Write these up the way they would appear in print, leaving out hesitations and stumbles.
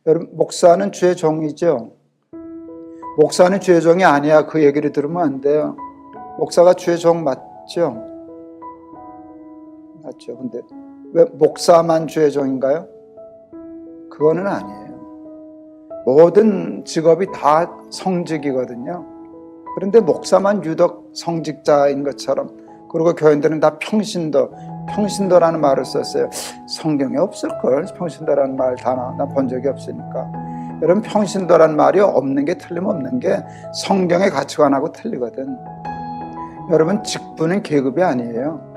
여러분, 목사는 주의 종이죠. 목사는 주의 종이 아니야. 그 얘기를 들으면 안 돼요. 목사가 주의 종 맞죠? 맞죠. 근데 왜 목사만 주의 종인가요? 그거는 아니에요. 모든 직업이 다 성직이거든요. 그런데 목사만 유독 성직자인 것처럼, 그리고 교인들은 다 평신도라는 말을 썼어요. 성경에 없을걸, 평신도라는 말 단어. 나 본 적이 없으니까. 여러분, 평신도라는 말이 없는 게 틀림없는 게 성경의 가치관하고 틀리거든. 여러분, 직분은 계급이 아니에요.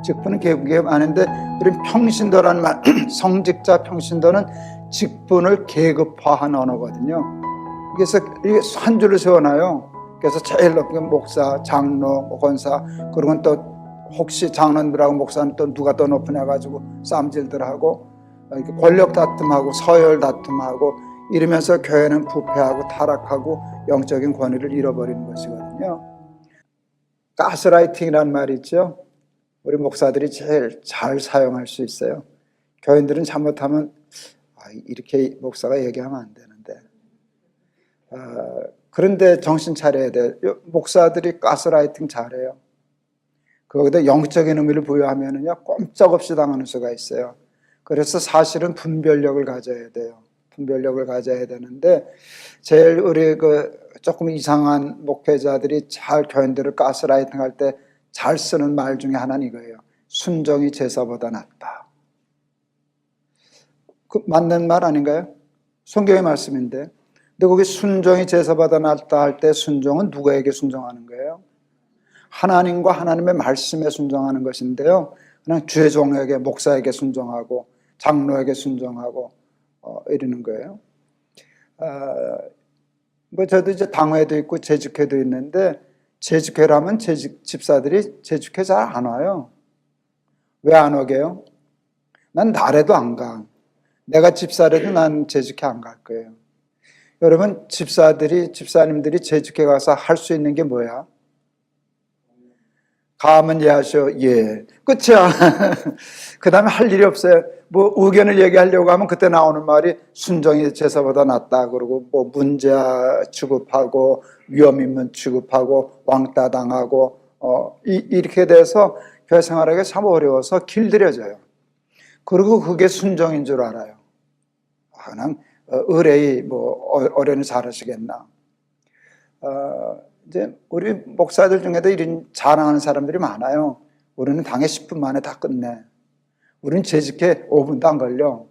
직분은 계급이 아닌데, 우리 평신도라는 말, 성직자 평신도는 직분을 계급화한 언어거든요. 그래서 이게 한 줄을 세워놔요. 그래서 제일 높은 목사, 장로, 권사, 그리고 또 혹시 장로들하고 목사는 또 누가 더 높으냐 가지고 싸움질들하고 권력 다툼하고 서열 다툼하고 이러면서 교회는 부패하고 타락하고 영적인 권위를 잃어버리는 것이거든요. 가스라이팅이라는 말이 있죠. 우리 목사들이 제일 잘 사용할 수 있어요. 교인들은 잘못하면 이렇게 목사가 얘기하면 안 되는데, 그런데 정신 차려야 돼. 목사들이 가스라이팅 잘해요. 거기다 영적인 의미를 부여하면은요, 꼼짝없이 당하는 수가 있어요. 그래서 사실은 분별력을 가져야 돼요. 분별력을 가져야 되는데, 제일 우리 조금 이상한 목회자들이 잘 교인들을 가스라이팅 할 때 잘 쓰는 말 중에 하나는 이거예요. 순종이 제사보다 낫다. 그 맞는 말 아닌가요? 성경의 말씀인데. 근데 거기 순종이 제사보다 낫다 할 때 순종은 누구에게 순종하는 거예요? 하나님과 하나님의 말씀에 순종하는 것인데요. 그냥 주의 종에게, 목사에게 순종하고 장로에게 순종하고 이러는 거예요. 저도 이제 당회도 있고 재직회도 있는데, 재직회라면 집사들이 재직회 잘 안 와요. 왜 안 오게요? 난 날에도 안 가. 내가 집사라도 난 재직회 안 갈 거예요. 여러분, 집사님들이 재직회 가서 할 수 있는 게 뭐야? 가면 예하셔. 예. 끝이야. 그 다음에 할 일이 없어요. 뭐 의견을 얘기하려고 하면 그때 나오는 말이 순종이 제사보다 낫다. 그러고 뭐 문제 취급하고 위험 있는 취급하고 왕따 당하고 이렇게 돼서 교회 생활하기 참 어려워서 길들여져요. 그리고 그게 순종인 줄 알아요. 그냥 의뢰이 뭐 어련히 잘하시겠나. 이제 우리 목사들 중에도 이런 자랑하는 사람들이 많아요. 우리는 당에 10분 만에 다 끝내. 우리는 재직해 5분도 안 걸려.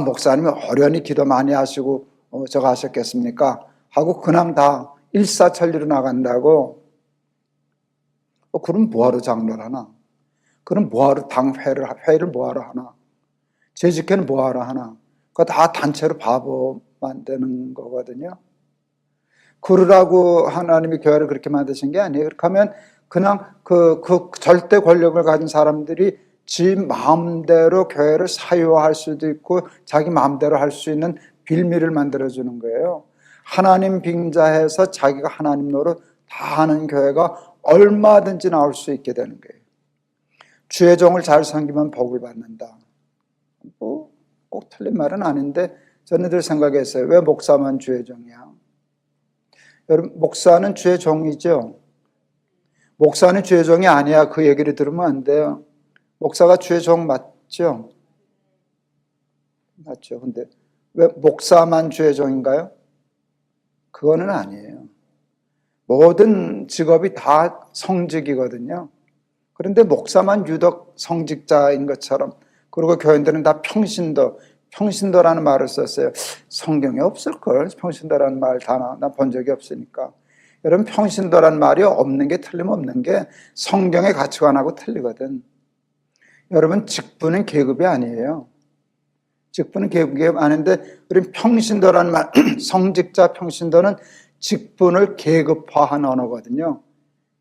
목사님이 어련히 기도 많이 하시고 저거 하셨겠습니까? 하고 그냥 다 일사천리로 나간다고. 그럼 뭐하러 장로를 하나? 그럼 뭐하러 회의를 뭐하러 하나? 재직회는 뭐하러 하나? 그거 다 단체로 바보 만드는 거거든요. 그러라고 하나님이 교회를 그렇게 만드신 게 아니에요. 그렇게 하면 그냥 그 절대 권력을 가진 사람들이 지 마음대로 교회를 사유할 수도 있고 자기 마음대로 할 수 있는 빌미를 만들어주는 거예요. 하나님 빙자해서 자기가 하나님 노릇 다 하는 교회가 얼마든지 나올 수 있게 되는 거예요. 주의 종을 잘 섬기면 복을 받는다. 꼭 틀린 말은 아닌데 저는 늘 생각했어요. 왜 목사만 주의 종이야? 여러분, 목사는 주의 종이죠. 목사는 주의 종이 아니야. 그 얘기를 들으면 안 돼요. 목사가 주의 종 맞죠? 맞죠. 근데 왜 목사만 주의 종인가요? 그거는 아니에요. 모든 직업이 다 성직이거든요. 그런데 목사만 유독 성직자인 것처럼, 그리고 교인들은 다 평신도라는 말을 썼어요. 성경에 없을걸, 평신도라는 말 단어. 나 본 적이 없으니까. 여러분, 평신도라는 말이 없는 게 틀림없는 게 성경의 가치관하고 틀리거든. 여러분, 직분은 계급이 아니에요. 직분은 계급이 아닌데, 우리 평신도라는 말, 성직자 평신도는 직분을 계급화한 언어거든요.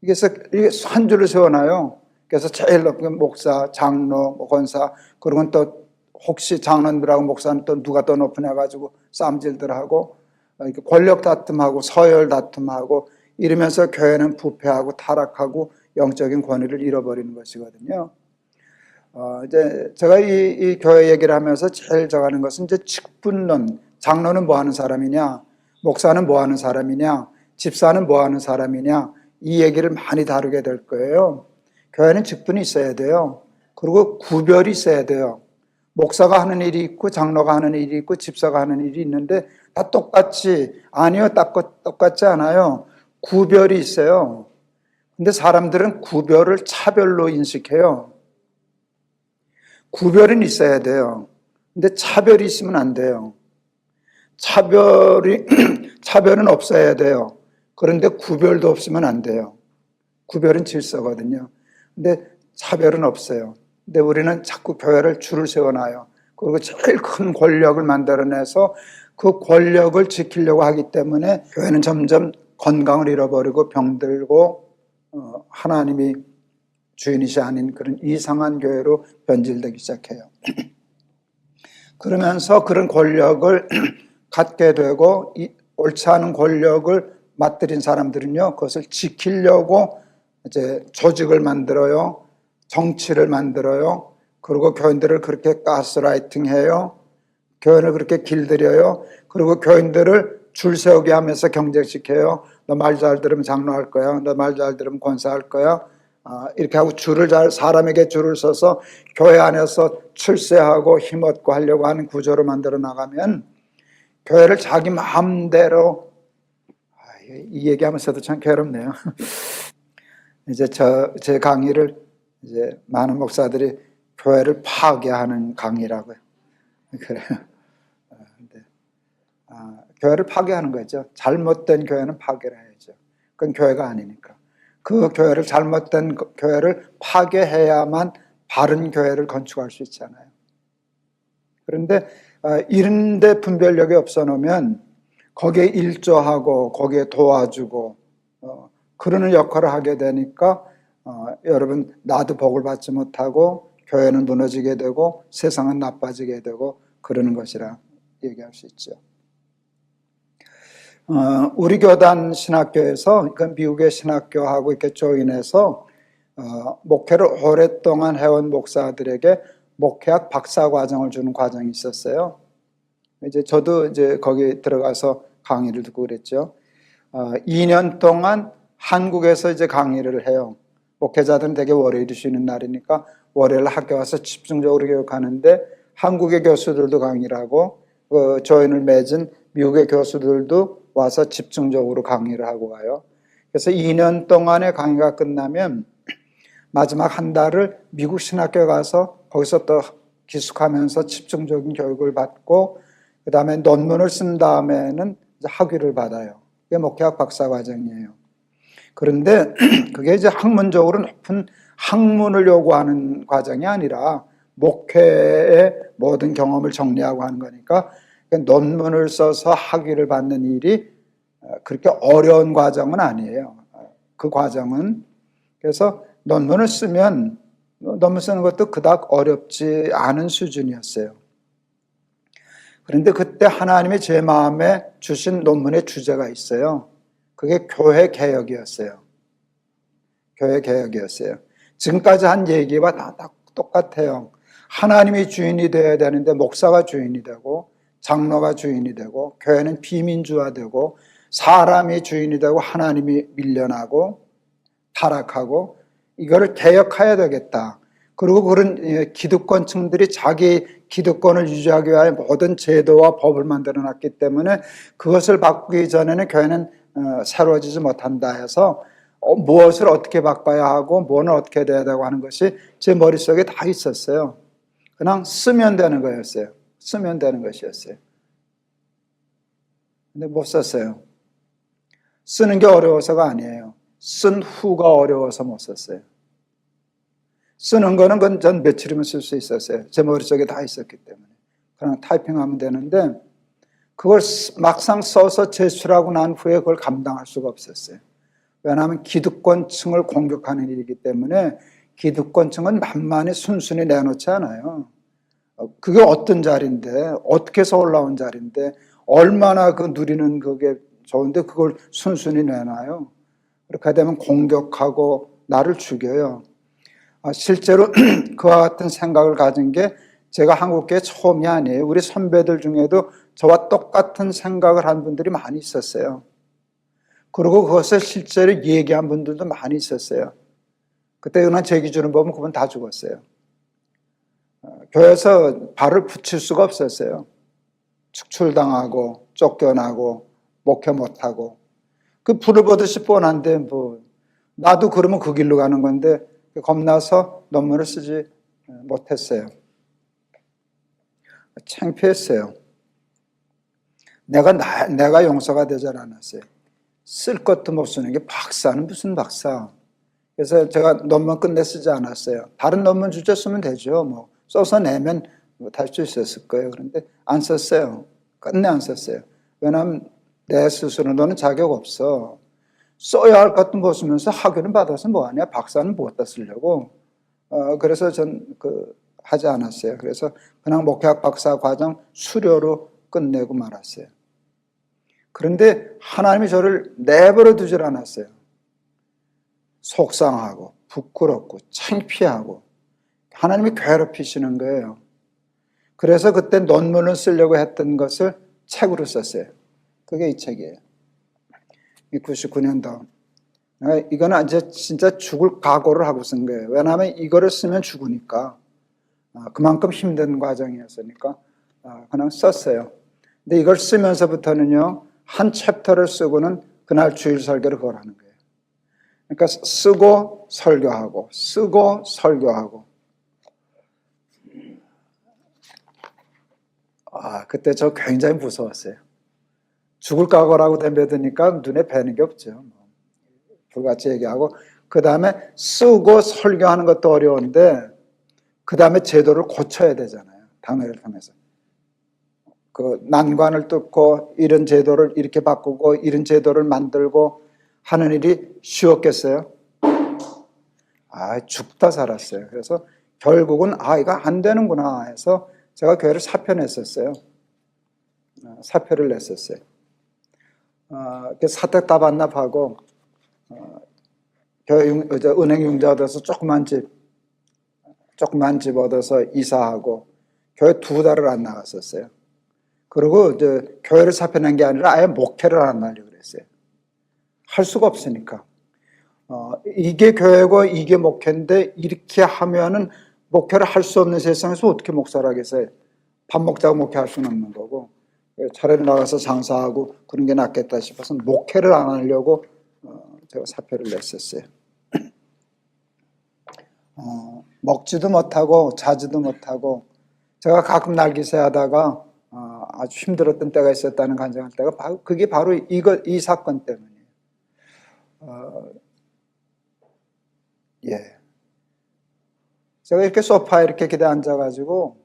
그래서 이게 한 줄을 세워놔요. 그래서 제일 높은 목사, 장로, 권사, 그리고 또 혹시 장로들하고 목사는 또 누가 더 높으냐 가지고 싸움질들하고 권력 다툼하고 서열 다툼하고 이러면서 교회는 부패하고 타락하고 영적인 권위를 잃어버리는 것이거든요. 이제 제가 이 교회 얘기를 하면서 제일 정하는 것은 이제 직분론, 장로는 뭐 하는 사람이냐, 목사는 뭐 하는 사람이냐, 집사는 뭐 하는 사람이냐, 이 얘기를 많이 다루게 될 거예요. 교회는 직분이 있어야 돼요. 그리고 구별이 있어야 돼요. 목사가 하는 일이 있고 장로가 하는 일이 있고 집사가 하는 일이 있는데 다 똑같이, 아니요, 똑같지 않아요. 구별이 있어요. 근데 사람들은 구별을 차별로 인식해요. 구별은 있어야 돼요. 근데 차별이 있으면 안 돼요. 차별은 없어야 돼요. 그런데 구별도 없으면 안 돼요. 구별은 질서거든요. 근데 차별은 없어요. 근데 우리는 자꾸 교회를 줄을 세워놔요. 그리고 제일 큰 권력을 만들어내서 그 권력을 지키려고 하기 때문에 교회는 점점 건강을 잃어버리고 병들고 하나님이 주인이시 아닌 그런 이상한 교회로 변질되기 시작해요. 그러면서 그런 권력을 갖게 되고 옳지 않은 권력을 맞들인 사람들은요, 그것을 지키려고 이제 조직을 만들어요, 정치를 만들어요, 그리고 교인들을 그렇게 가스라이팅해요, 교인을 그렇게 길들여요, 그리고 교인들을 줄 세우게 하면서 경쟁시켜요. 너 말 잘 들으면 장로할 거야, 너 말 잘 들으면 권사할 거야. 이렇게 하고 사람에게 줄을 서서 교회 안에서 출세하고 힘없고 하려고 하는 구조로 만들어 나가면 교회를 자기 마음대로, 이 얘기하면서도 참 괴롭네요. 이제 제 강의를 이제 많은 목사들이 교회를 파괴하는 강의라고요. 그래요. 교회를 파괴하는 거죠. 잘못된 교회는 파괴를 해야죠. 그건 교회가 아니니까. 그 교회를, 잘못된 교회를 파괴해야만 바른 교회를 건축할 수 있잖아요. 그런데 이런데 분별력이 없어 놓으면 거기에 일조하고 거기에 도와주고 그러는 역할을 하게 되니까 여러분, 나도 복을 받지 못하고 교회는 무너지게 되고 세상은 나빠지게 되고 그러는 것이라 얘기할 수 있죠. 우리 교단 신학교에서, 그러니까 미국의 신학교하고 이렇게 조인해서 목회를 오랫동안 해온 목사들에게 목회학 박사 과정을 주는 과정이 있었어요. 이제 저도 이제 거기 들어가서 강의를 듣고 그랬죠. 2년 동안 한국에서 이제 강의를 해요. 목회자들은 되게 월요일이 쉬는 날이니까 월요일 학교 와서 집중적으로 교육하는데 한국의 교수들도 강의를 하고 조인을 맺은 미국의 교수들도 와서 집중적으로 강의를 하고 가요. 그래서 2년 동안의 강의가 끝나면 마지막 한 달을 미국 신학교에 가서 거기서 또 기숙하면서 집중적인 교육을 받고 그 다음에 논문을 쓴 다음에는 이제 학위를 받아요. 그게 목회학 박사 과정이에요. 그런데 그게 이제 학문적으로 높은 학문을 요구하는 과정이 아니라 목회의 모든 경험을 정리하고 하는 거니까 논문을 써서 학위를 받는 일이 그렇게 어려운 과정은 아니에요. 그 과정은. 그래서 논문을 쓰면 논문 쓰는 것도 그닥 어렵지 않은 수준이었어요. 그런데 그때 하나님이 제 마음에 주신 논문의 주제가 있어요. 그게 교회 개혁이었어요. 교회 개혁이었어요. 지금까지 한 얘기와 다 똑같아요. 하나님이 주인이 되어야 되는데 목사가 주인이 되고 장로가 주인이 되고 교회는 비민주화되고 사람이 주인이 되고 하나님이 밀려나고 타락하고 이거를 개혁해야 되겠다. 그리고 그런 기득권층들이 자기 기득권을 유지하기 위하여 모든 제도와 법을 만들어놨기 때문에 그것을 바꾸기 전에는 교회는 새로워지지 못한다 해서 무엇을 어떻게 바꿔야 하고 뭐는 어떻게 돼야 되고 하는 것이 제 머릿속에 다 있었어요. 그냥 쓰면 되는 거였어요. 쓰면 되는 것이었어요. 근데 못 썼어요. 쓰는 게 어려워서가 아니에요. 쓴 후가 어려워서 못 썼어요. 쓰는 거는 그건 전 며칠이면 쓸 수 있었어요. 제 머릿속에 다 있었기 때문에. 그냥 타이핑하면 되는데 그걸 막상 써서 제출하고 난 후에 그걸 감당할 수가 없었어요. 왜냐하면 기득권층을 공격하는 일이기 때문에 기득권층은 만만히 순순히 내놓지 않아요. 그게 어떤 자리인데 어떻게 해서 올라온 자리인데 얼마나 그 누리는 그게 좋은데 그걸 순순히 내놔요. 그렇게 되면 공격하고 나를 죽여요. 실제로 그와 같은 생각을 가진 게 제가 한국교회 처음이 아니에요. 우리 선배들 중에도 저와 똑같은 생각을 한 분들이 많이 있었어요. 그리고 그것을 실제로 얘기한 분들도 많이 있었어요. 그때 그냥 제 기준으로 보면 그분 다 죽었어요. 교회에서 발을 붙일 수가 없었어요. 축출당하고 쫓겨나고 목회 못하고 그 불을 보듯이 뻔한데 뭐 나도 그러면 그 길로 가는 건데 겁나서 논문을 쓰지 못했어요. 창피했어요. 내가 용서가 되지 않았어요. 쓸 것도 못 쓰는 게 박사는 무슨 박사. 그래서 제가 논문 끝내 쓰지 않았어요. 다른 논문 주제 쓰면 되죠. 뭐 써서 내면 할 수 있었을 거예요. 그런데 안 썼어요. 끝내 안 썼어요. 왜냐하면 내 스스로는 자격 없어. 써야 할 것도 못 쓰면서 학위는 받아서 뭐하냐. 박사는 뭐다 쓰려고. 그래서 전 하지 않았어요. 그래서 그냥 목회학 박사 과정 수료로 끝내고 말았어요. 그런데 하나님이 저를 내버려 두질 않았어요. 속상하고 부끄럽고 창피하고 하나님이 괴롭히시는 거예요. 그래서 그때 논문을 쓰려고 했던 것을 책으로 썼어요. 그게 이 책이에요. 99년도. 이거는 이제 진짜 죽을 각오를 하고 쓴 거예요. 왜냐하면 이거를 쓰면 죽으니까. 그만큼 힘든 과정이었으니까 그냥 썼어요. 근데 이걸 쓰면서부터는요, 한 챕터를 쓰고는 그날 주일 설교를 그걸 하는 거예요. 그러니까 쓰고 설교하고 쓰고 설교하고. 그때 저 굉장히 무서웠어요. 죽을 각오라고 덤벼드니까 눈에 뵈는 게 없죠. 불같이 얘기하고 그 다음에 쓰고 설교하는 것도 어려운데 그 다음에 제도를 고쳐야 되잖아요. 당회를 통해서. 그 난관을 뚫고 이런 제도를 이렇게 바꾸고 이런 제도를 만들고 하는 일이 쉬웠겠어요? 죽다 살았어요. 그래서 결국은 이거 안 되는구나 해서 제가 교회를 사표냈었어요. 사표를 냈었어요. 사택 반납하고 은행 융자 얻어서 조그만 집 얻어서 이사하고 교회 2달을 안 나갔었어요. 그리고 이제 교회를 사표낸 게 아니라 아예 목회를 안 하려고 그랬어요. 할 수가 없으니까. 이게 교회고 이게 목회인데 이렇게 하면은 목회를 할 수 없는 세상에서 어떻게 목사를 하겠어요? 밥 먹자고 목회할 수는 없는 거고 차라리 나가서 장사하고 그런 게 낫겠다 싶어서 목회를 안 하려고 제가 사표를 냈었어요. 먹지도 못하고 자지도 못하고 제가 가끔 날기새 하다가 아주 힘들었던 때가 있었다는 간증할 때가 그게 바로 이 사건 때문이에요. 제가 이렇게 소파에 이렇게 기대 앉아가지고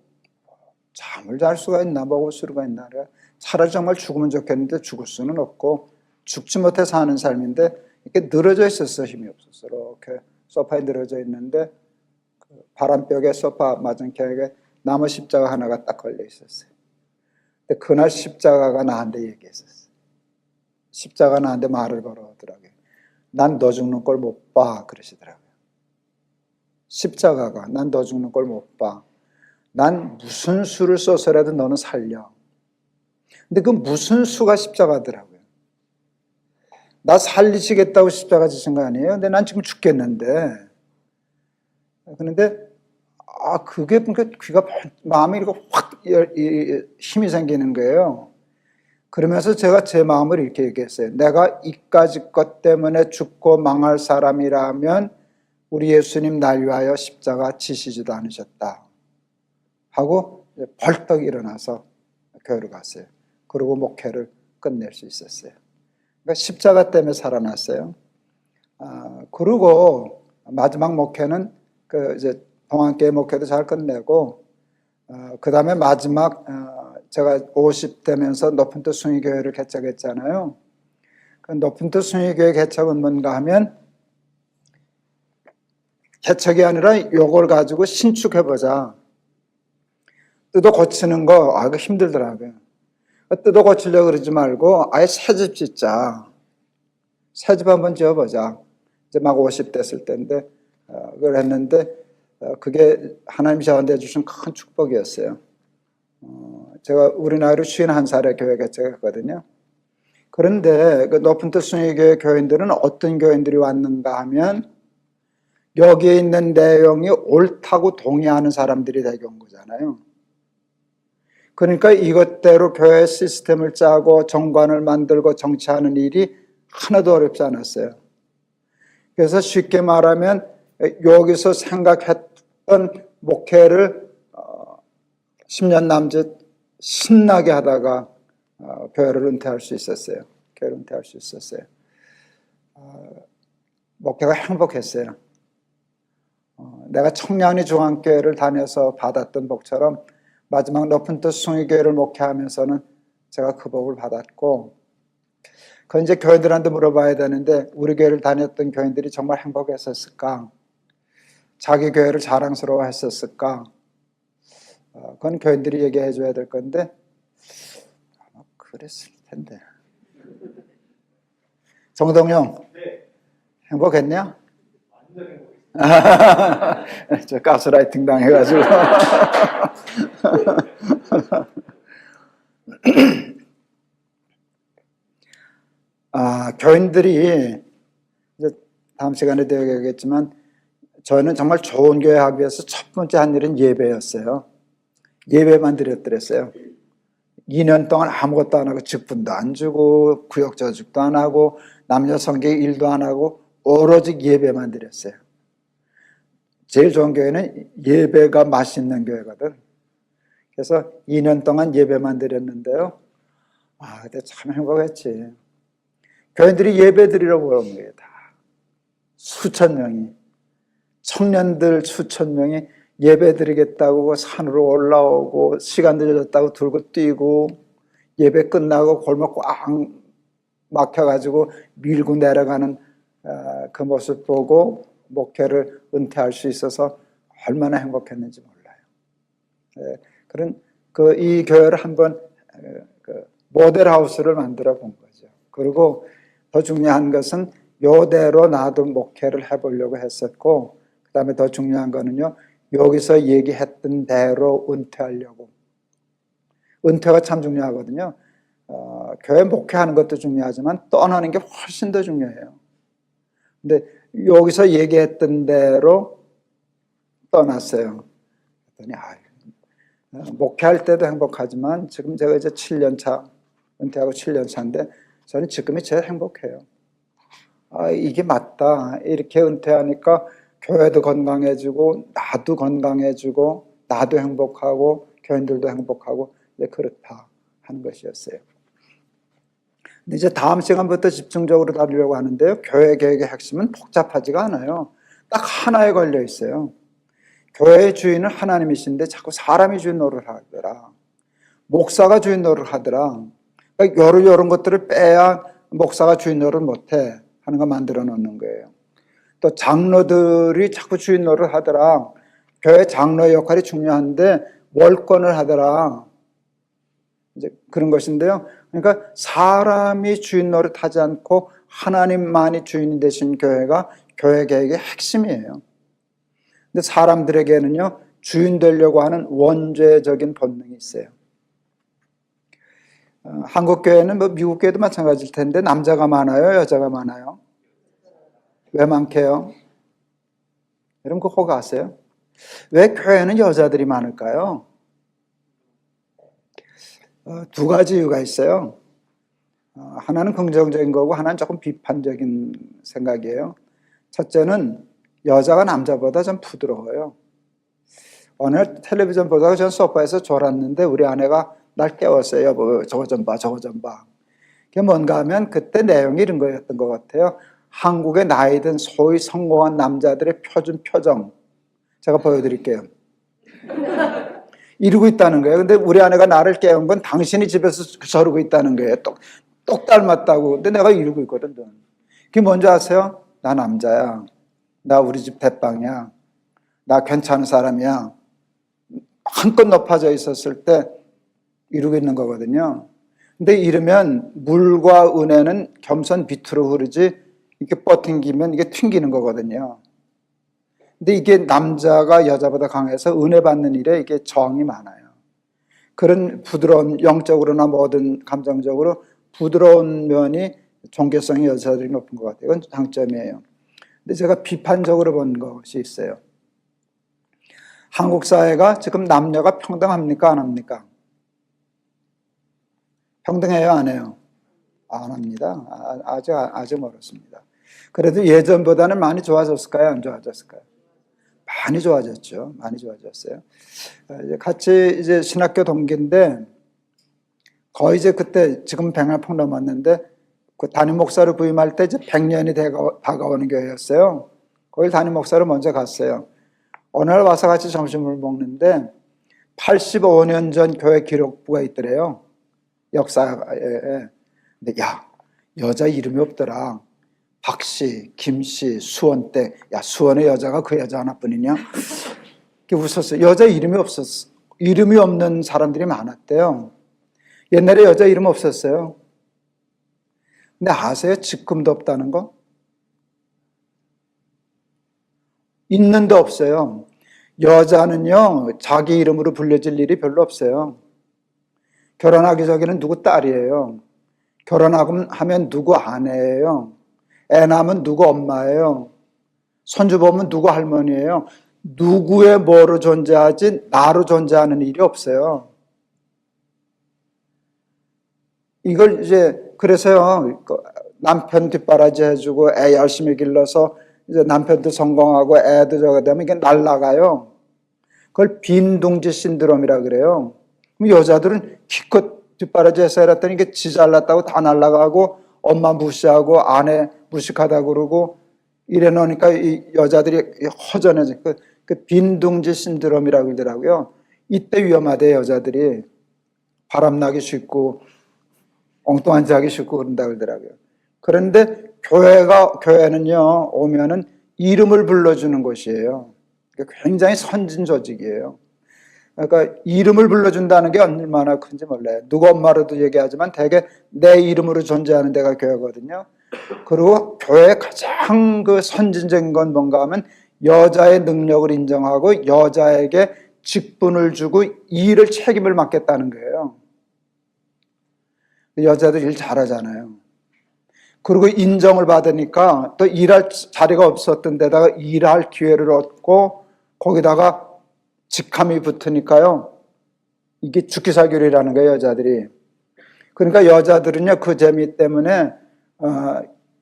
잠을 잘 수가 있나 먹을 수가 있나 차라리 정말 죽으면 좋겠는데 죽을 수는 없고 죽지 못해 사는 삶인데 이렇게 늘어져 있었어. 힘이 없었어. 이렇게 소파에 늘어져 있는데 바람벽에 소파 맞은편에 나무 십자가 하나가 딱 걸려 있었어요. 근데 그날 십자가가 나한테 얘기했었어요. 십자가 나한테 말을 걸어오더라고요. 난 너 죽는 걸 못 봐 그러시더라고요. 십자가가 난 너 죽는 걸 못 봐. 난 무슨 수를 써서라도 너는 살려. 근데 그 무슨 수가 십자가더라고요. 나 살리시겠다고 십자가 지신 거 아니에요? 근데 난 지금 죽겠는데. 그런데 그게 귀가 마음이 이렇게 확 힘이 생기는 거예요. 그러면서 제가 제 마음을 이렇게 얘기했어요. 내가 이까짓 것 때문에 죽고 망할 사람이라면 우리 예수님 날 위하여 십자가 지시지도 않으셨다 하고 벌떡 일어나서 교회로 갔어요. 그리고 목회를 끝낼 수 있었어요. 그러니까 십자가 때문에 살아났어요. 그리고 마지막 목회는 이제 동안교회 목회도 잘 끝내고 그 다음에 마지막 제가 50되면서 높은 뜻 숭의교회를 개척했잖아요. 그 높은 뜻 숭의교회 개척은 뭔가 하면 개척이 아니라 요걸 가지고 신축해보자. 뜯어 고치는 거 그거 힘들더라고요. 뜯어 고치려고 그러지 말고 아예 새집 짓자. 새집 한번 지어보자. 이제 막 50 됐을 때인데 그걸 했는데 그게 하나님 저한테 주신 큰 축복이었어요. 제가 우리 나이로 51살에 교회 개척했거든요. 그런데 그 높은 뜻 순회교회 교인들은 어떤 교인들이 왔는가 하면 여기에 있는 내용이 옳다고 동의하는 사람들이 되게 온 거잖아요. 그러니까 이것대로 교회 시스템을 짜고 정관을 만들고 정치하는 일이 하나도 어렵지 않았어요. 그래서 쉽게 말하면 여기서 생각했던 목회를 10년 남짓 신나게 하다가 교회를 은퇴할 수 있었어요. 교회를 은퇴할 수 있었어요. 목회가 행복했어요. 내가 청량리 중앙교회를 다녀서 받았던 복처럼 마지막 높은 뜻 숭의교회를 목회하면서는 제가 그 복을 받았고, 그건 이제 교인들한테 물어봐야 되는데 우리 교회를 다녔던 교인들이 정말 행복했었을까? 자기 교회를 자랑스러워 했었을까? 그건 교인들이 얘기해 줘야 될 건데 아마 그랬을 텐데. 정동영, 네. 행복했냐? 완전 행복했어요. 저 가스라이팅 당해가지고. 교인들이 이제 다음 시간에 되겠지만 저는 정말 좋은 교회 하기 위해서 첫 번째 한 일은 예배였어요. 예배만 드렸더랬어요. 2년 동안 아무것도 안 하고 직분도 안 주고 구역저축도 안 하고 남녀 성교 일도 안 하고 오로지 예배만 드렸어요. 제일 좋은 교회는 예배가 맛있는 교회거든. 그래서 2년 동안 예배만 드렸는데요. 그때 참 행복했지. 교인들이 예배 드리려고 오는 거예요. 다 수천 명이, 청년들 수천 명이 예배 드리겠다고 산으로 올라오고 시간 늦어졌다고 들고 뛰고 예배 끝나고 골목 꽉 막혀가지고 밀고 내려가는 그 모습 보고 목회를 은퇴할 수 있어서 얼마나 행복했는지 몰라요. 그런 이 교회를 한번 모델하우스를 만들어 본 거죠. 그리고 더 중요한 것은 요대로 나도 목회를 해보려고 했었고, 그 다음에 더 중요한 거는요, 여기서 얘기했던 대로 은퇴하려고. 은퇴가 참 중요하거든요. 교회 목회하는 것도 중요하지만 떠나는 게 훨씬 더 중요해요. 근데 여기서 얘기했던 대로 떠났어요. 그랬더니 목회할 때도 행복하지만 지금 제가 이제 7년 차, 은퇴하고 7년 차인데 저는 지금이 제일 행복해요. 이게 맞다. 이렇게 은퇴하니까 교회도 건강해지고 나도 건강해지고 나도 행복하고 교인들도 행복하고 이제 그렇다 하는 것이었어요. 근데 이제 다음 시간부터 집중적으로 다루려고 하는데요. 교회 계획의 핵심은 복잡하지가 않아요. 딱 하나에 걸려 있어요. 교회의 주인은 하나님이신데 자꾸 사람이 주인 노릇을 하더라. 목사가 주인 노릇을 하더라. 그러니까 이런 것들을 빼야 목사가 주인 노릇을 못해 하는 거 만들어 놓는 거예요. 또 장로들이 자꾸 주인 노릇을 하더라. 교회 장로의 역할이 중요한데 월권을 하더라. 이제 그런 것인데요. 그러니까 사람이 주인 노릇하지 않고 하나님만이 주인이 되신 교회가 교회 계획의 핵심이에요. 근데 사람들에게는요, 주인 되려고 하는 원죄적인 본능이 있어요. 한국 교회는 뭐 미국 교회도 마찬가지일 텐데 남자가 많아요, 여자가 많아요? 왜 많게요? 여러분 그거 아세요? 왜 교회는 여자들이 많을까요? 두 가지 이유가 있어요. 하나는 긍정적인 거고 하나는 조금 비판적인 생각이에요. 첫째는 여자가 남자보다 좀 부드러워요. 오늘 텔레비전 보다가 전 소파에서 졸았는데 우리 아내가 날 깨웠어요. 여보, 저거 좀 봐, 저거 좀 봐. 그게 뭔가 하면 그때 내용이 이런 거였던 것 같아요. 한국의 나이든 소위 성공한 남자들의 표준 표정. 제가 보여드릴게요. 이러고 있다는 거예요. 근데 우리 아내가 나를 깨운 건 당신이 집에서 저러고 있다는 거예요. 똑 닮았다고. 근데 내가 이러고 있거든. 그게 뭔지 아세요? 나 남자야. 나 우리 집 대빵이야. 나 괜찮은 사람이야. 한껏 높아져 있었을 때 이러고 있는 거거든요. 근데 이러면 물과 은혜는 겸손 비투로 흐르지 이렇게 뻗팅기면 이게 튕기는 거거든요. 근데 이게 남자가 여자보다 강해서 은혜 받는 일에 이게 정이 많아요. 그런 부드러운, 영적으로나 뭐든 감정적으로 부드러운 면이 종교성이 여자들이 높은 것 같아요. 이건 장점이에요. 근데 제가 비판적으로 본 것이 있어요. 한국 사회가 지금 남녀가 평등합니까? 안 합니까? 평등해요? 안 해요? 안 합니다. 아주 멀었습니다. 그래도 예전보다는 많이 좋아졌을까요? 안 좋아졌을까요? 많이 좋아졌죠. 많이 좋아졌어요. 같이 이제 신학교 동기인데 거의 이제 그때 지금 100년 폭 넘었는데 그 담임 목사로 부임할 때 이제 100년이 다가오는 교회였어요. 거기 담임 목사로 먼저 갔어요. 어느 날 와서 같이 점심을 먹는데 85년 전 교회 기록부가 있더래요. 역사에. 근데 야, 여자 이름이 없더라. 박씨, 김씨, 수원 때, 야, 수원의 여자가 그 여자 하나뿐이냐? 이렇게 웃었어요. 여자 이름이 없었어. 이름이 없는 사람들이 많았대요. 옛날에 여자 이름 없었어요. 근데 아세요? 지금도 없다는 거? 있는데 없어요. 여자는요, 자기 이름으로 불려질 일이 별로 없어요. 결혼하기 전에는 누구 딸이에요. 결혼하면 누구 아내예요. 애 낳으면 누구 엄마예요. 손주 보면 누구 할머니예요. 누구의 뭐로 존재하지 나로 존재하는 일이 없어요. 이걸 이제 그래서요, 남편 뒷바라지 해주고 애 열심히 길러서 이제 남편도 성공하고 애도 저거 되면 이게 날아가요. 그걸 빈둥지 신드롬이라 그래요. 그럼 여자들은 기껏 뒷바라지 해서 해놨더니 이게 지 잘났다고 다 날아가고 엄마 무시하고 아내 무식하다 그러고 이래 놓으니까 이 여자들이 허전해져. 그 빈둥지 신드롬이라고 그러더라고요. 이때 위험하대 여자들이. 바람나기 쉽고 엉뚱한 짓 하기 쉽고 그런다고 그러더라고요. 그런데 교회는요 오면은 이름을 불러주는 곳이에요. 굉장히 선진 조직이에요. 그러니까 이름을 불러준다는 게 얼마나 큰지 몰라요. 누구 엄마로도 얘기하지만 대개 내 이름으로 존재하는 데가 교회거든요. 그리고 교회의 가장 그 선진적인 건 뭔가 하면 여자의 능력을 인정하고 여자에게 직분을 주고 이 일을 책임을 맡겠다는 거예요. 여자들 일 잘하잖아요. 그리고 인정을 받으니까 또 일할 자리가 없었던 데다가 일할 기회를 얻고 거기다가 직함이 붙으니까요. 이게 죽기살기이라는 거예요, 여자들이. 그러니까 여자들은요, 그 재미 때문에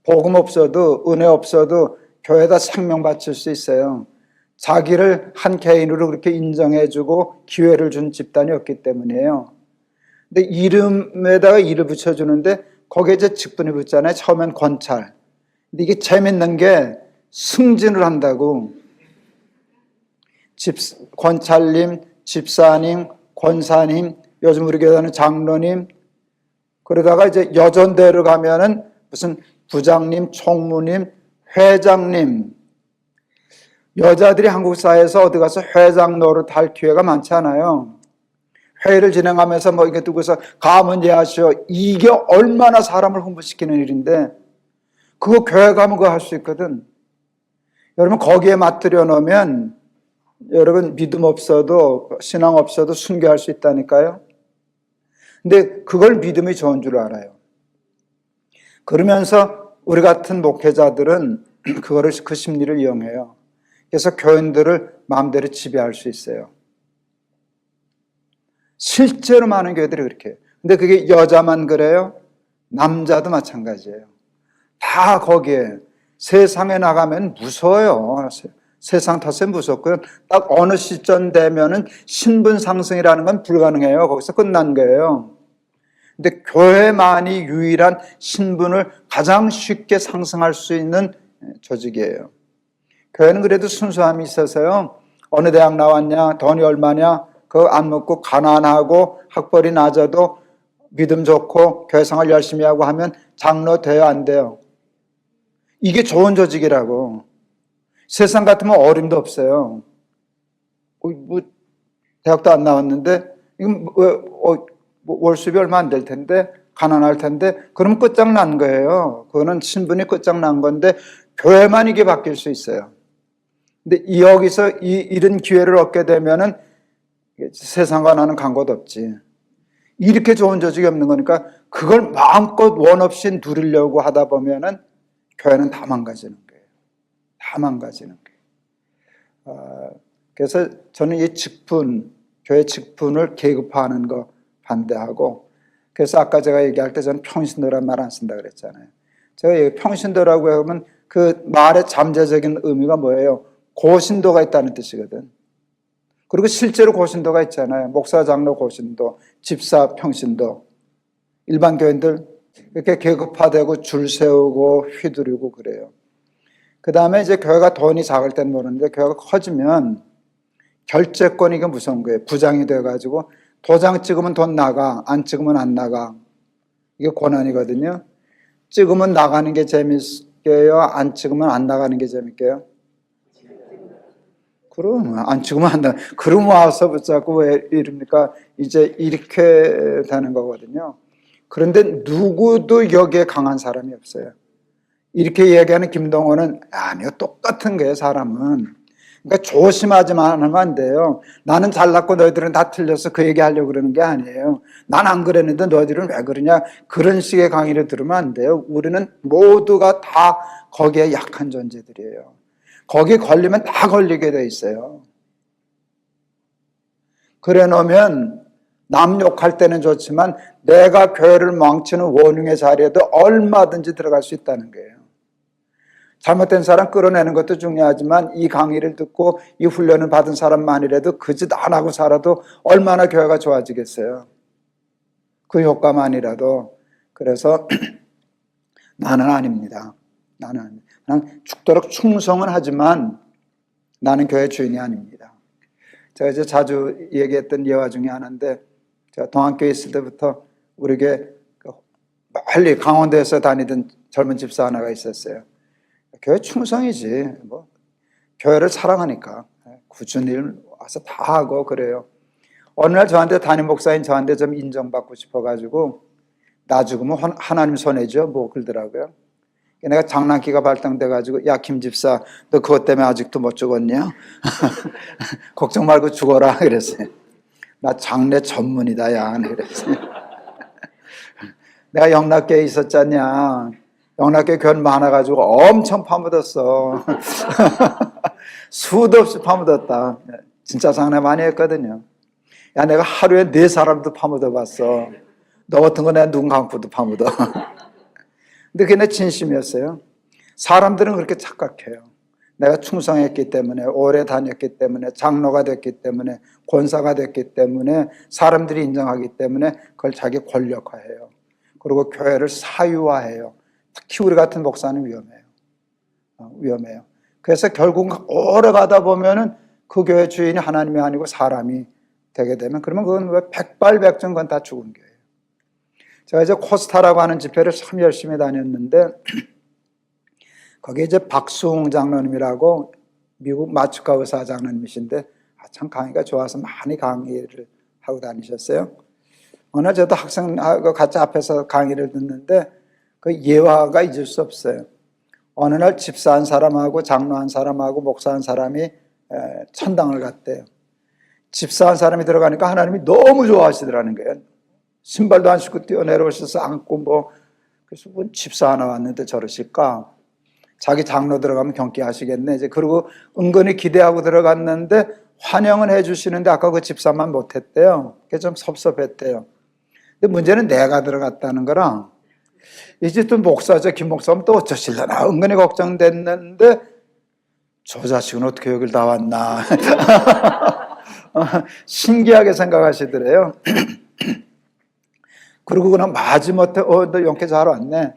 복음 없어도 은혜 없어도 교회에다 생명 바칠 수 있어요. 자기를 한 개인으로 그렇게 인정해주고 기회를 준 집단이 없기 때문이에요. 근데 이름에다가 일을 붙여주는데 거기에 이제 직분이 붙잖아요. 처음엔 권찰. 근데 이게 재밌는 게 승진을 한다고. 권찰님, 집사님, 권사님, 요즘 우리 교회는 장로님. 그러다가 이제 여전대로 가면은 무슨 부장님, 총무님, 회장님. 여자들이 한국 사회에서 어디 가서 회장 노릇할 기회가 많지 않아요. 회의를 진행하면서 뭐 이게 누구서 가면 예하시오. 이게 얼마나 사람을 흥분시키는 일인데 그거 교회 가면 그거 할 수 있거든. 여러분 거기에 맡들여 놓으면 여러분 믿음 없어도 신앙 없어도 순교할 수 있다니까요. 근데 그걸 믿음이 좋은 줄 알아요. 그러면서 우리 같은 목회자들은 그거를 그 심리를 이용해요. 그래서 교인들을 마음대로 지배할 수 있어요. 실제로 많은 교회들이 그렇게 해요. 근데 그게 여자만 그래요? 남자도 마찬가지예요. 다 거기에 세상에 나가면 무서워요. 세상 탓에 무섭고요. 딱 어느 시점 되면은 신분 상승이라는 건 불가능해요. 거기서 끝난 거예요. 근데 교회만이 유일한 신분을 가장 쉽게 상승할 수 있는 조직이에요. 교회는 그래도 순수함이 있어서요. 어느 대학 나왔냐, 돈이 얼마냐, 그거 안 묻고 가난하고 학벌이 낮아도 믿음 좋고 교회 생활 열심히 하고 하면 장로 돼요, 안 돼요? 이게 좋은 조직이라고. 세상 같으면 어림도 없어요. 뭐 대학도 안 나왔는데 이건 월수입이 얼마 안 될 텐데 가난할 텐데 그러면 끝장난 거예요. 그거는 신분이 끝장난 건데 교회만 이게 바뀔 수 있어요. 근데 여기서 이런 기회를 얻게 되면은 세상과 나는 간 곳 없지. 이렇게 좋은 조직이 없는 거니까 그걸 마음껏 원 없이 누리려고 하다 보면은 교회는 다 망가지는 거예요. 다 망가지는 거예요. 그래서 저는 이 직분, 교회 직분을 계급화하는 거 반대하고, 그래서 아까 제가 얘기할 때 저는 평신도라는 말 안 쓴다 그랬잖아요. 제가 평신도라고 하면 그 말의 잠재적인 의미가 뭐예요? 고신도가 있다는 뜻이거든. 그리고 실제로 고신도가 있잖아요. 목사, 장로 고신도, 집사 평신도. 일반 교인들 이렇게 계급화되고 줄 세우고 휘두르고 그래요. 그 다음에 이제 교회가 돈이 작을 때는 모르는데 교회가 커지면 결재권이 이게 무서운 거예요. 부장이 돼가지고 도장 찍으면 돈 나가, 안 찍으면 안 나가. 이게 권한이거든요. 찍으면 나가는 게 재밌게요? 안 찍으면 안 나가는 게 재밌게요? 그럼 안 찍으면 안 나가. 그럼 와서 붙잡고 왜 이럽니까? 이제 이렇게 되는 거거든요. 그런데 누구도 여기에 강한 사람이 없어요. 이렇게 얘기하는 김동호는 아니요, 똑같은 거예요, 사람은. 그러니까 조심하지만 하면 안 돼요. 나는 잘났고 너희들은 다 틀렸어, 그 얘기하려고 그러는 게 아니에요. 난 안 그랬는데 너희들은 왜 그러냐, 그런 식의 강의를 들으면 안 돼요. 우리는 모두가 다 거기에 약한 존재들이에요. 거기 걸리면 다 걸리게 돼 있어요. 그래 놓으면 남 욕할 때는 좋지만 내가 교회를 망치는 원흉의 자리에도 얼마든지 들어갈 수 있다는 거예요. 잘못된 사람 끌어내는 것도 중요하지만 이 강의를 듣고 이 훈련을 받은 사람만이라도 그 짓 안 하고 살아도 얼마나 교회가 좋아지겠어요. 그 효과만이라도. 그래서 나는 아닙니다. 나는 그냥 죽도록 충성은 하지만 나는 교회 주인이 아닙니다. 제가 이제 자주 얘기했던 예화 중에 하나인데, 제가 동안교회 있을 때부터 우리에게 멀리 강원도에서 다니던 젊은 집사 하나가 있었어요. 교회 충성이지, 뭐 교회를 사랑하니까 꾸준히 와서 다 하고 그래요. 어느 날 저한테, 담임 목사인 저한테 좀 인정받고 싶어가지고 나 죽으면 하나님 손해죠, 뭐 그러더라고요. 내가 장난기가 발동돼가지고, 야 김 집사, 너 그것 때문에 아직도 못 죽었냐? 걱정 말고 죽어라 그랬어요. 나 장례 전문이다 야 그랬어요. 내가 영락교에 있었잖냐. 영락교에 교인 많아가지고 엄청 파묻었어. 수도 없이 파묻었다. 진짜 장난 많이 했거든요. 야 내가 하루에 4사람도 파묻어 봤어. 너 같은 거 내가 눈 감고도 파묻어. 근데 그게 내 진심이었어요. 사람들은 그렇게 착각해요. 내가 충성했기 때문에, 오래 다녔기 때문에, 장로가 됐기 때문에, 권사가 됐기 때문에, 사람들이 인정하기 때문에 그걸 자기 권력화해요. 그리고 교회를 사유화해요. 특히 우리 같은 목사는 위험해요. 위험해요. 그래서 결국 오래 가다 보면은 그 교회 주인이 하나님이 아니고 사람이 되게 되면, 그러면 그건 왜 백발백중 건 다 죽은 교회예요. 제가 이제 코스타라고 하는 집회를 참 열심히 다녔는데, 거기에 이제 박수홍 장로님이라고 미국 마츠카 의사 장로님이신데, 참 강의가 좋아서 많이 강의를 하고 다니셨어요. 어느 날 저도 학생하고 같이 앞에서 강의를 듣는데 그 예화가 잊을 수 없어요. 어느 날 집사 한 사람하고 장로 한 사람하고 목사 한 사람이 천당을 갔대요. 집사 한 사람이 들어가니까 하나님이 너무 좋아하시더라는 거예요. 신발도 안 신고 뛰어내려오셔서 안고 뭐, 그래서 뭐 집사 하나 왔는데 저러실까? 자기 장로 들어가면 경계하시겠네. 이제 그리고 은근히 기대하고 들어갔는데 환영은 해주시는데 아까 그 집사만 못했대요. 그게 좀 섭섭했대요. 근데 문제는 내가 들어갔다는 거랑, 이제 또 목사죠. 김 목사면 또 어쩌실려나 은근히 걱정됐는데, 저 자식은 어떻게 여길 다 왔나. 신기하게 생각하시더래요. 그리고 그냥 마지못해 너 용케 잘 왔네.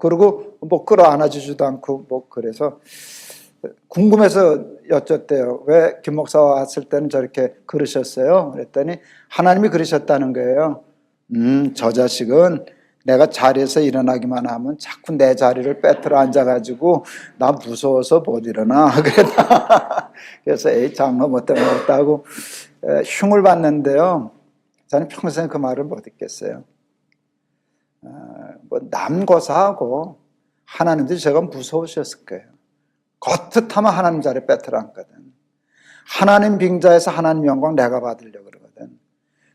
그리고 뭐 끌어안아주지도 않고 뭐 그래서 궁금해서 여쭸대요. 왜 김 목사 왔을 때는 저렇게 그러셨어요? 그랬더니 하나님이 그러셨다는 거예요. 저 자식은 내가 자리에서 일어나기만 하면 자꾸 내 자리를 빼들어 앉아가지고 나 무서워서 못 일어나. 그래서 에이 장로 뭐 때문에 왔다고 흉을 봤는데요. 저는 평생 그 말을 못 듣겠어요. 뭐 남고사하고 하나님도 제가 무서우셨을 거예요. 거듭하면 하나님 자리 뺏으려 하거든. 하나님 빙자에서 하나님 영광 내가 받으려고 그러거든.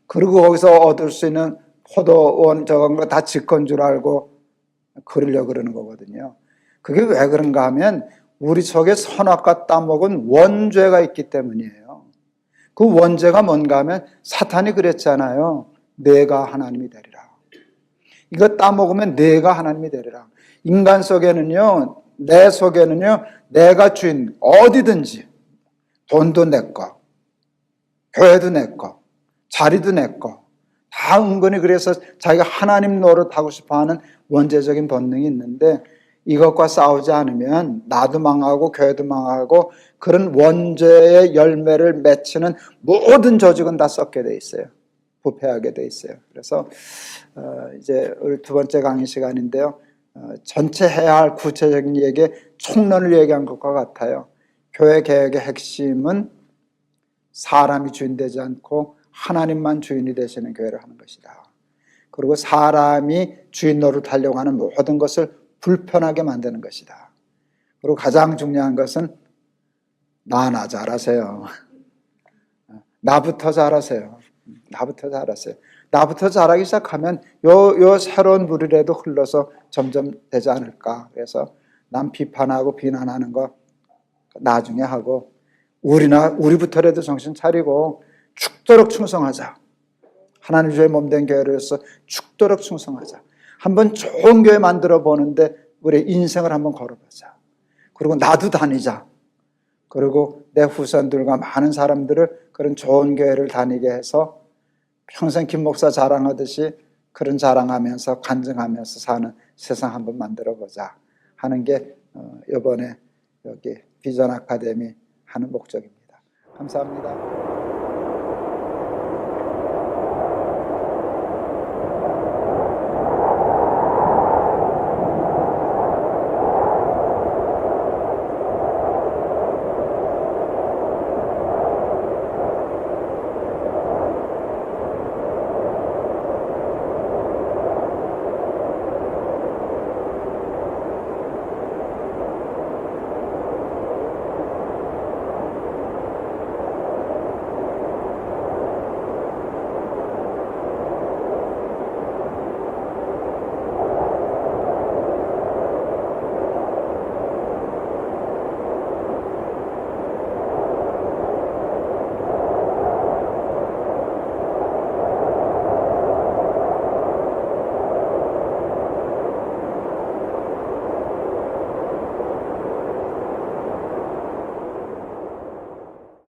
그리고 거기서 얻을 수 있는 포도원 저건 거 다 지건 줄 알고 그러려고 그러는 거거든요. 그게 왜 그런가 하면 우리 속에 선악과 따먹은 원죄가 있기 때문이에요. 그 원죄가 뭔가 하면 사탄이 그랬잖아요. 내가 하나님이 되리라. 이거 따먹으면 내가 하나님이 되리라. 인간 속에는요, 내 속에는요, 내가 주인, 어디든지 돈도 내 거, 교회도 내 거, 자리도 내 거, 다 은근히 그래서 자기가 하나님 노릇하고 싶어하는 원죄적인 본능이 있는데 이것과 싸우지 않으면 나도 망하고 교회도 망하고 그런 원죄의 열매를 맺히는 모든 조직은 다 썩게 돼 있어요. 부패하게 돼 있어요. 그래서 이제 우리 두 번째 강의 시간인데요. 전체 해야 할 구체적인 얘기의 총론을 얘기한 것과 같아요. 교회 개혁의 핵심은 사람이 주인 되지 않고 하나님만 주인이 되시는 교회를 하는 것이다. 그리고 사람이 주인 노릇하려고 하는 모든 것을 불편하게 만드는 것이다. 그리고 가장 중요한 것은 나 잘하세요. 나부터 잘하세요. 나부터 잘하세요. 나부터 잘하기 시작하면 요 새로운 물이라도 흘러서 점점 되지 않을까. 그래서 남 비판하고 비난하는 거 나중에 하고 우리부터라도 정신 차리고 죽도록 충성하자. 하나님 주의 몸된 교회로서 죽도록 충성하자. 한번 좋은 교회 만들어 보는데 우리 인생을 한번 걸어보자. 그리고 나도 다니자. 그리고 내 후손들과 많은 사람들을 그런 좋은 교회를 다니게 해서 평생 김 목사 자랑하듯이 그런 자랑하면서 간증하면서 사는 세상 한번 만들어 보자 하는 게 이번에 여기 비전 아카데미 하는 목적입니다. 감사합니다.